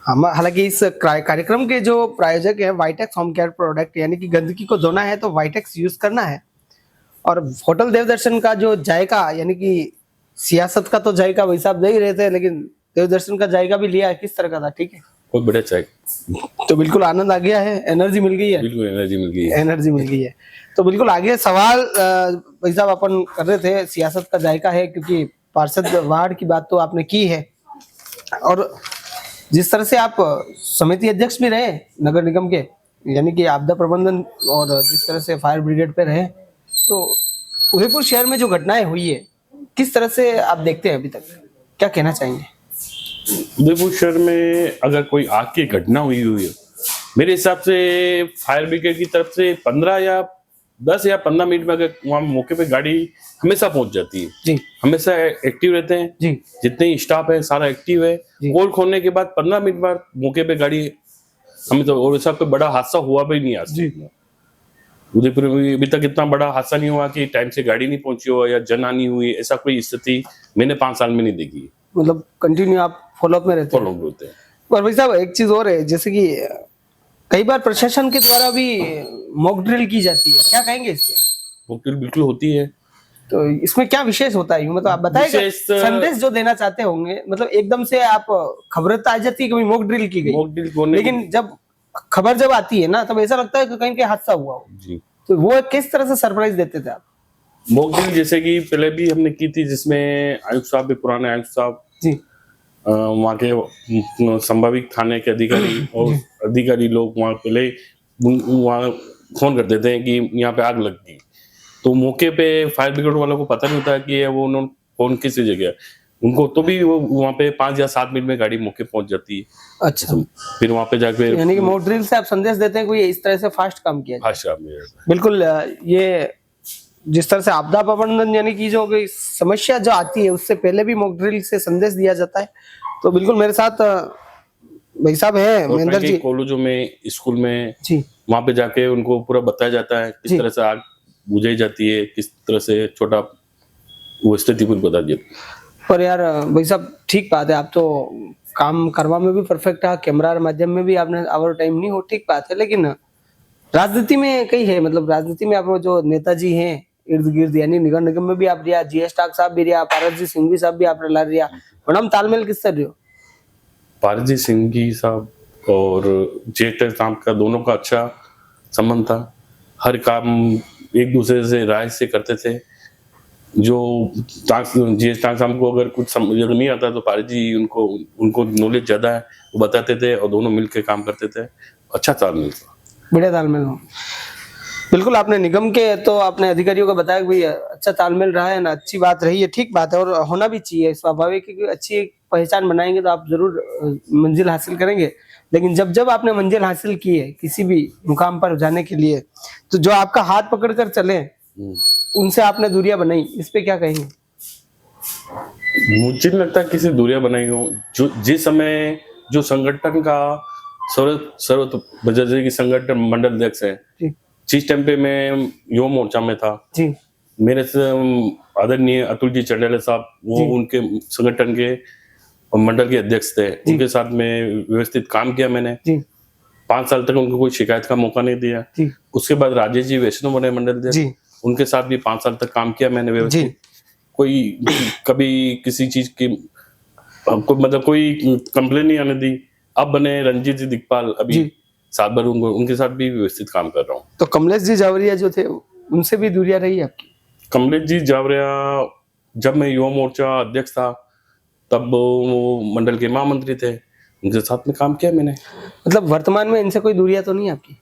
हम हालांकि इस कार्यक्रम के जो प्रायोजक हैं वाइटेक्स होम केयर प्रोडक्ट, यानी कि गंदगी को धोना है तो वाइटेक्स यूज करना है। और होटल देवदर्शन का जो जायका, यानी कि सियासत का तो जायका भाई साहब दे ही रहे थे, लेकिन देवदर्शन का जायका भी लिया है। किस तरह का था? ठीक है, बहुत बढ़िया चाय। तो बिल्कुल आनंद आ गया है, एनर्जी मिल गई है। बिल्कुल एनर्जी मिल गई है, एनर्जी मिल गई है। तो बिल्कुल आगे सवाल भाई साहब अपन कर रहे थे, सियासत का जायका है क्योंकि पार्षद वार्ड की बात तो आपने की है। और जिस तरह से आप समिति अध्यक्ष भी रहे नगर निगम के, यानी कि आपदा प्रबंधन, और जिस तरह से फायर ब्रिगेड पे रहे, तो उदयपुर शहर में जो घटनाएं हुई है किस तरह से आप देखते हैं अभी तक, क्या कहना चाहेंगे? उदयपुर शहर में अगर कोई आग की घटना हुई है, मेरे हिसाब से फायर ब्रिगेड की तरफ से 10 या 15 मिनट में अगर वहाँ मौके पे गाड़ी हमेशा पहुंच जाती है जी। हमेशा एक्टिव रहते हैं जी। जितने ही स्टाफ है सारा एक्टिव है। पोल खोलने के बाद 15 मिनट बाद मौके पे गाड़ी हमें तो, और ऐसा कोई बड़ा हादसा हुआ भी नहीं आज तक। उदयपुर में अभी तक इतना बड़ा हादसा नहीं हुआ कि टाइम से गाड़ी नहीं पहुंची हो या जन हानि हुई, ऐसा कोई स्थिति मैंने 5 साल में नहीं देखी। मतलब कंटिन्यू आप फॉलोअप में रहते हैं। और भाई साहब एक चीज और है, जैसे कि कई बार प्रशासन के द्वारा भी मॉक ड्रिल की जाती है, क्या कहेंगे इससे? मॉक ड्रिल बिल्कुल होती है, तो इसमें क्या विशेष होता है? मतलब आप बताइए, संदेश जो देना चाहते होंगे, मतलब एकदम से आप खबर तो आ जाती है कि मॉक ड्रिल की गई, लेकिन जब खबर जब आती है ना तब ऐसा लगता है कि कहीं के हादसा हुआ हो जी। तो वो किस तरह से सरप्राइज देते थे आप? मॉक ड्रिल जैसे कि पहले भी हमने की थी, जिसमें आयुक्त साहब भी, पुराने आयुक्त साहब जी, वहाँ के संभावित थाने के अधिकारी और अधिकारी लोग वहाँ पहले वहाँ फोन कर देते हैं कि यहाँ पे आग लग गई, तो मौके पे फायर ब्रिगेड वालों को पता नहीं होता कि वो उन्होंने फोन किस जगह उनको, तो भी वो वहाँ पे 5 या 7 मिनट में गाड़ी मौके पहुंच जाती है। अच्छा, तो फिर वहाँ पे जाके, यानी कि मॉक ड्रिल से आप संदेश देते हैं कि इस तरह से फास्ट काम किया जाए। बिल्कुल, ये जिस तरह से आपदा प्रबंधन यानी कि जो समस्या जो आती है उससे पहले भी मॉक ड्रिल से संदेश दिया जाता है। तो बिल्कुल मेरे साथ भाई साहब है महेंद्र जी, कॉलेजों में, स्कूल में जी, वहाँ पे जाके उनको पूरा बताया जाता है किस तरह से आग बुझाई जाती है, किस तरह से छोटा वो स्थिति पूरी बता दी। पर यार भाई साहब ठीक बात है, आप तो काम करवा में भी परफेक्ट है, कैमरा माध्यम में भी आपने आवर टाइम नहीं हो, ठीक बात है, लेकिन राजनीति में कई है, मतलब राजनीति में आप जो नेताजी हैं इर्द गिर्द, यानी निगर निगम में भी आप रिया, जीएस टाक साहब भी रिया, पारस सिंघवी साहब भी आपने ला रिया, मैडम तालमेल किस तरह हो? पारस सिंघवी साहब और जीएस साहब का दोनों का अच्छा संबंध था, हर काम एक दूसरे से राय से करते थे। जो जीएस टाक साहब को अगर कुछ समझ नहीं आता तो पारस जी उनको नॉलेज ज्यादा है, वो बताते थे और दोनों मिलकर काम करते थे, अच्छा तालमेल था, बढ़िया तालमेल हो। बिल्कुल, आपने निगम के तो आपने अधिकारियों को बताया कि अच्छा तालमेल रहा है ना, अच्छी बात रही है, ठीक बात है, और होना भी चाहिए, स्वाभाविक है कि अच्छी पहचान बनाएंगे तो आप जरूर मंजिल हासिल करेंगे। लेकिन जब जब आपने मंजिल हासिल की है किसी भी मुकाम पर जाने के लिए, तो जो आपका हाथ पकड़कर चले उनसे आपने दूरियां बनाई, इस पे क्या कहेंगे? मुझे नहीं लगता किसी दूरियां बनाई हो। जो जिस समय जो संगठन का सर्वत की संगठन मंडल अध्यक्ष है, जिस टाइम पे मैं युवा मोर्चा में था जी, मेरे से आदरणीय अतुल जी चंडेला साहब, वो उनके संगठन के और मंडल के अध्यक्ष थे, उनके साथ में व्यवस्थित काम किया मैंने जी 5 साल तक उनको कोई शिकायत का मौका नहीं दिया। जी उसके बाद राजेश जी वैष्णव बने मंडल अध्यक्ष, जी उनके साथ भी 5 साल तक काम किया मैंने जी व्यवस्थित। कोई कभी किसी चीज की मतलब कोई कंप्लेन नहीं आने दी। अब बने रंजीत जी दिग्पाल, अभी जी 7 बार उनके साथ भी व्यवस्थित काम कर रहा हूँ। तो कमलेश जी जावरिया जो थे उनसे भी दूरियां रही आपकी? कमलेश जी जावरिया जब मैं युवा मोर्चा अध्यक्ष था तब वो मंडल के महामंत्री थे, उनके साथ में काम किया मैंने। मतलब वर्तमान में इनसे कोई दूरियां तो नहीं आपकी?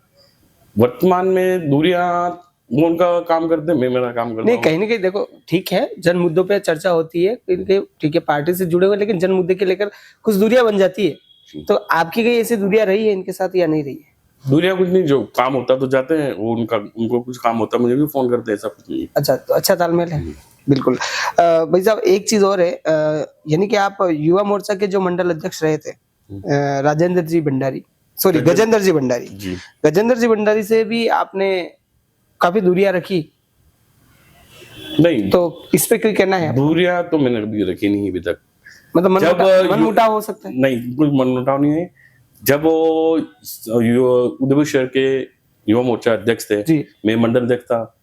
वर्तमान में दूरियां, वो उनका काम करते हैं, मैं मेरा काम करता नहीं, हूँ। कहीं ना कहीं देखो ठीक है, जन मुद्दों पे चर्चा होती है, ठीक है पार्टी से जुड़े हुए, लेकिन जन मुद्दे के लेकर कुछ दूरियां बन जाती है। तो आपकी कहीं ऐसी दूरियां रही है इनके साथ या नहीं रही है? दूरियां कुछ नहीं, जो काम होता तो जाते हैं, वो उनको कुछ काम होता मुझे भी फोन करते हैं, सब कुछ नहीं। अच्छा, तो अच्छा तालमेल है। बिल्कुल। भाई साहब एक चीज और है, यानी कि आप युवा मोर्चा के जो मंडल अध्यक्ष रहे थे राजेंद्र जी भंडारी, सॉरी गजेंद्र जी भंडारी जी। गजेंद्र जी भंडारी से भी आपने काफी दूरियां रखी, नहीं तो इस पे क्या कहना है? दूरियां तो मैंने कभी रखी नहीं अभी तक। मतलब जब मनमुटाव हो सकता है? नहीं, कोई मनमुटाव नहीं है। जब वो उदयपुर शहर के युवा मोर्चा अध्यक्ष थे, जी। मैं मंडल अध्यक्ष था,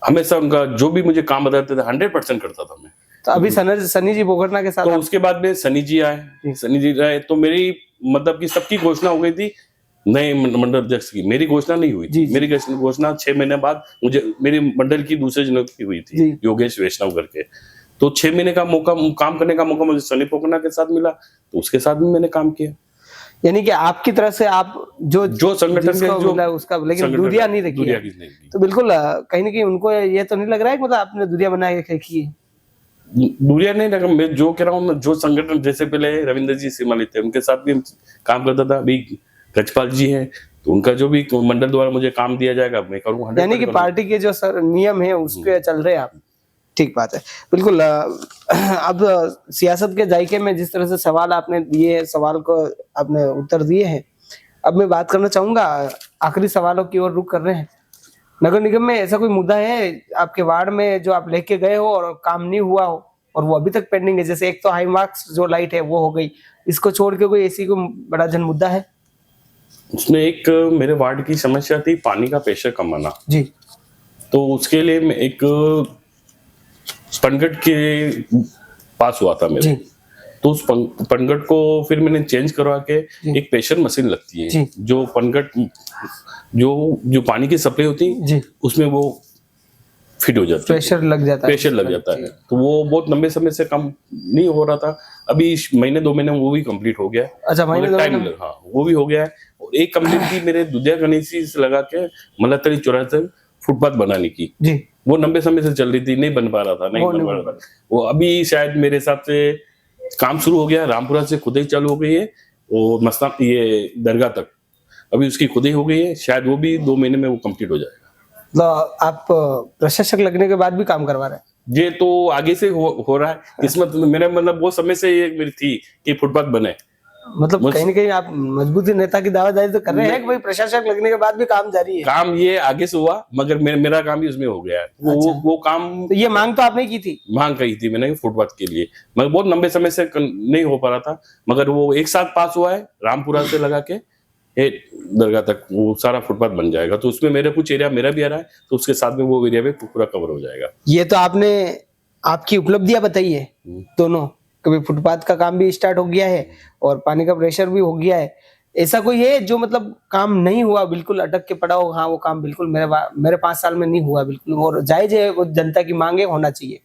हमेशा उनका जो भी मुझे काम बताते थे 100% करता था मैं। तो अभी सनी जी बोगरना के साथ तो उसके बाद में सनी जी आए, सनी जी आए तो मेरी मतलब कि सबकी घोषणा हो गई थी नए मंडल अध्यक्ष की, मेरी घोषणा नहीं हुई थी। मेरी घोषणा 6 महीने बाद मुझे मेरी मंडल की दूसरे जनों की हुई थी, योगेश वैष्णव करके। तो 6 महीने का मौका, काम करने का मौका मुझे सनी पोकना के साथ मिला, तो उसके साथ भी मैंने काम किया। यानी कि आपकी तरफ से आप जो संगठन के जो मिला उसका, लेकिन दूरियां नहीं रखी है। तो बिल्कुल कहीं ना कहीं उनको ये तो नहीं लग रहा है कि मतलब आपने दूरियां बना के रखी है? दूरियां नहीं लगा, मैं जो कह रहा हूँ, जो संगठन जैसे पहले रविंद्र जी सिमाली थे, उनके साथ भी काम करता था। अभी गजपाल जी हैं, तो उनका जो भी मंडल द्वारा मुझे काम दिया जाएगा मैं करूँगा। यानी कि पार्टी के जो नियम है उस पे चल रहे हैं आप। ठीक बात है, बिल्कुल। अब सियासत के जायके में जिस तरह से सवाल आपने दिए, सवाल को आपने उत्तर दिए हैं, अब मैं बात करना चाहूंगा, आखिरी सवालों की ओर रुख कर रहे हैं। नगर निगम में ऐसा कोई मुद्दा है आपके वार्ड में जो आप लेके गए हो और काम नहीं हुआ हो और वो अभी तक पेंडिंग है? जैसे एक तो हाई मार्क्स जो लाइट है वो हो गई, इसको छोड़ के कोई ऐसी कोई बड़ा जन मुद्दा है? उसमें एक मेरे वार्ड की समस्या थी पानी का प्रेशर कम आना जी। तो उसके लिए मैं एक पनगट के पास हुआ था मेरे, तो उस पनगट को फिर मैंने चेंज करवा के एक प्रेशर मशीन लगती है, जो पनगट जो पानी की सप्लाई होती है उसमें वो फिट हो जाता है, प्रेशर लग जाता है। तो वो बहुत लंबे समय से कम नहीं हो रहा था, अभी महीने 2 महीने वो भी कंप्लीट हो गया। अच्छा, महीने टाइम, हाँ वो भी हो गया है। और एक कंप्लीट की मेरे दुधिया गणेशी से लगा के मल्लातरी चौराहे तक फुटपाथ बनाने की जी, वो लंबे समय से चल रही थी, नहीं बन पा रहा था, नहीं बन पा रहा था। वो अभी शायद मेरे हिसाब से काम शुरू हो गया, रामपुरा से खुदाई चालू हो गई है, और मस्तान ये दरगाह तक अभी उसकी खुदाई हो गई है, शायद वो भी 2 महीने में वो कंप्लीट हो जाएगा। तो आप प्रशासक लगने के बाद भी काम करवा रहे हैं? ये तो आगे से हो रहा है, किस्मत मेरे मतलब वो समय से ये मेरी थी कि फुटपाथ बने। मतलब कहीं ना कहीं आप मजबूती नेता की दावेदारी तो कर रहे हैं कि भाई प्रशासक लगने के बाद भी काम जारी है? काम ये आगे से हुआ, मगर मेरा काम भी उसमें हो गया है। वो काम, तो ये मांग तो आपने की थी? मांग कही थी मैंने फुटपाथ के लिए, मगर बहुत लंबे समय से नहीं हो पा रहा था, मगर वो एक साथ पास हुआ है, रामपुरा से लगा के दरगाह तक वो सारा फुटपाथ बन जाएगा। तो उसमें मेरा कुछ एरिया मेरा भी आ रहा है, तो उसके साथ में वो एरिया भी पूरा कवर हो जाएगा। ये तो आपने आपकी उपलब्धियां बताई है दोनों, कभी फुटपाथ का काम भी स्टार्ट हो गया है और पानी का प्रेशर भी हो गया है। ऐसा कोई है जो मतलब काम नहीं हुआ, बिल्कुल अटक के पड़ा हो, हाँ वो काम बिल्कुल मेरे 5 साल में नहीं हुआ बिल्कुल, और जायज है, वो जनता की मांगे होना चाहिए?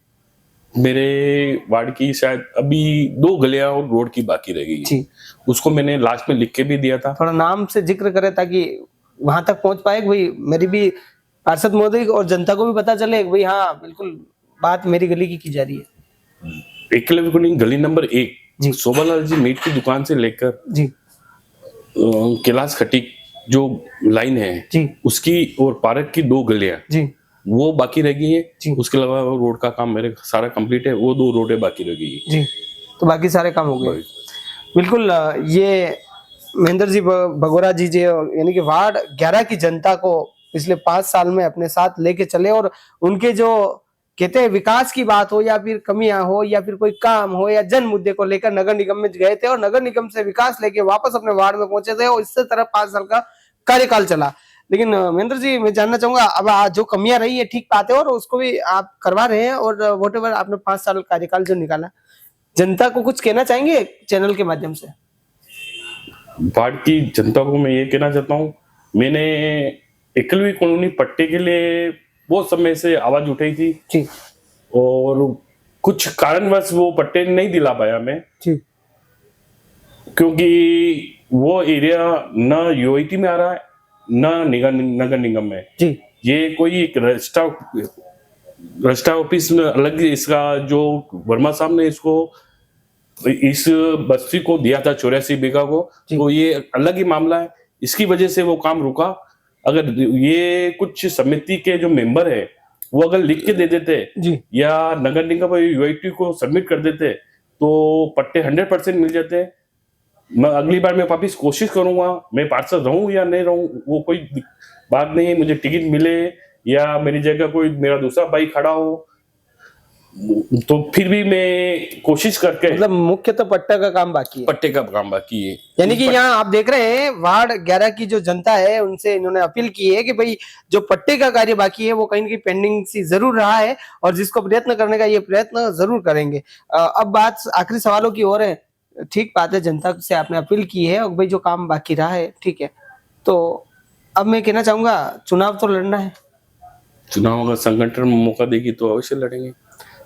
मेरे वार्ड की शायद अभी 2 गलियां और रोड की बाकी रह गई है, उसको मैंने लास्ट में लिख के भी दिया था। थोड़ा नाम से जिक्र करे ताकि वहां तक पहुंच पाए, भाई मेरी भी पार्षद महोदय और जनता को भी पता चले भाई हाँ बिल्कुल बात मेरी गली की जा रही है। एकलव्य कॉलोनी गली नंबर 1 शोभालाल जी मीट की दुकान से लेकर जी कैलाश खटीक जो लाइन है जी, उसकी और पार्क की 2 गलियां जी वो बाकी रह गई है। उसके अलावा रोड का काम मेरे सारा कंप्लीट है, वो 2 रोडें बाकी रह गई है जी, तो बाकी सारे काम हो गए। बिल्कुल, ये महेंद्र जी भगोरा जी यानी कि वार्ड 11 की जनता को पिछले 5 साल में अपने साथ लेके चले, और उनके जो कहते हैं विकास की बात हो या फिर कमियां हो या फिर कोई काम हो या जन मुद्दे को लेकर नगर निगम में गए थे और नगर निगम से विकास लेके वापस अपने वार्ड में पहुंचे थे और इससे तरफ 5 साल का कार्यकाल चला। लेकिन महेंद्र जी, मैं जानना चाहूंगा, अब जो कमियां रही है ठीक पाते हो और उसको भी आप करवा रहे हैं और वॉटेवर आपने 5 साल कार्यकाल जो निकाला, जनता को कुछ कहना चाहेंगे चैनल के माध्यम से? वार्ड की जनता को मैं ये कहना चाहता हूँ, मैंने एकलवी कॉलोनी पट्टे के लिए बहुत समय से आवाज उठाई थी जी, और कुछ कारणवश वो पट्टे नहीं दिला पाया मैं जी, क्योंकि वो एरिया न यूआईटी में आ रहा है न नगर निगम में जी, ये कोई एक रजिस्ट्रार ऑफिस में अलग इसका जो वर्मा साहब ने इसको इस बस्ती को दिया था 84 बीघा को, तो ये अलग ही मामला है, इसकी वजह से वो काम रुका। अगर ये कुछ समिति के जो मेंबर है वो अगर लिख के दे देते जी, या नगर निगम यूआईटी को सबमिट कर देते तो पट्टे 100% मिल जाते। मैं अगली बार मैं वापिस कोशिश करूंगा, मैं पार्षद रहूं या नहीं रहूं वो कोई बात नहीं है, मुझे टिकट मिले या मेरी जगह कोई मेरा दूसरा भाई खड़ा हो तो फिर भी मैं कोशिश करके, मतलब मुख्य तो पट्टा का काम बाकी है, पट्टे का काम बाकी है। यानी कि यहाँ आप देख रहे हैं वार्ड 11 की जो जनता है उनसे इन्होंने अपील की है कि भाई जो पट्टे का कार्य बाकी है वो कहीं न कहीं पेंडिंग सी जरूर रहा है और जिसको प्रयत्न करने का ये प्रयत्न जरूर करेंगे। अब बात आखिरी सवालों की ओर है। ठीक बात है, जनता से आपने अपील की है और भाई जो काम बाकी रहा है ठीक है, तो अब मैं कहना चाहूंगा चुनाव तो लड़ना है। चुनाव अगर संगठन मौका देगी तो अवश्य लड़ेंगे।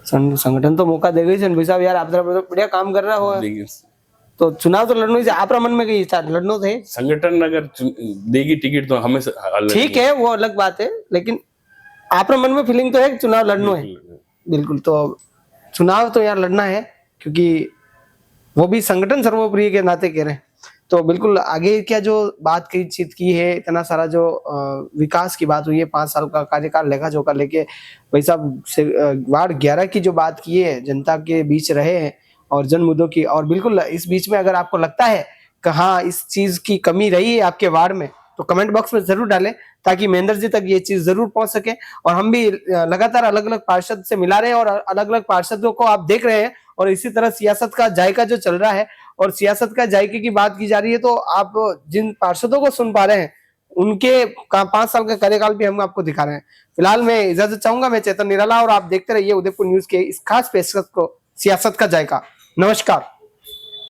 संगठन तो मौका देगा ही भाई साहब, यार आप बढ़िया काम कर रहा हो तो चुनाव तो लड़ना ही। आप मन में कही लड़ना थे, संगठन अगर देगी टिकट तो हमें ठीक है, वो अलग बात है, लेकिन आप मन में फीलिंग तो है कि चुनाव लड़ना है। बिल्कुल, तो चुनाव तो यार लड़ना है क्योंकि वो भी संगठन सर्वोपरि के नाते कह रहे हैं। तो बिल्कुल आगे क्या जो बात की चीज की है, इतना सारा जो विकास की बात हुई है, 5 साल का कार्यकाल लेखा जोखा लेके भाई साहब से वार्ड 11 की जो बात की है, जनता के बीच रहे हैं और जन मुद्दों की, और बिल्कुल इस बीच में अगर आपको लगता है कि हाँ इस चीज की कमी रही है आपके वार्ड में तो कमेंट बॉक्स में जरूर डालें ताकि महेंद्र जी तक ये चीज जरूर पहुंच सके। और हम भी लगातार अलग अलग पार्षद से मिला रहे हैं और अलग अलग पार्षदों को आप देख रहे हैं और इसी तरह सियासत का जायका जो चल रहा है और सियासत का जायके की बात की जा रही है, तो आप जिन पार्षदों को सुन पा रहे हैं उनके 5 साल का कार्यकाल भी हम आपको दिखा रहे हैं। फिलहाल मैं इजाजत चाहूंगा, मैं चेतन निराला और आप देखते रहिए उदयपुर न्यूज के इस खास पेशकश को, सियासत का जायका। नमस्कार।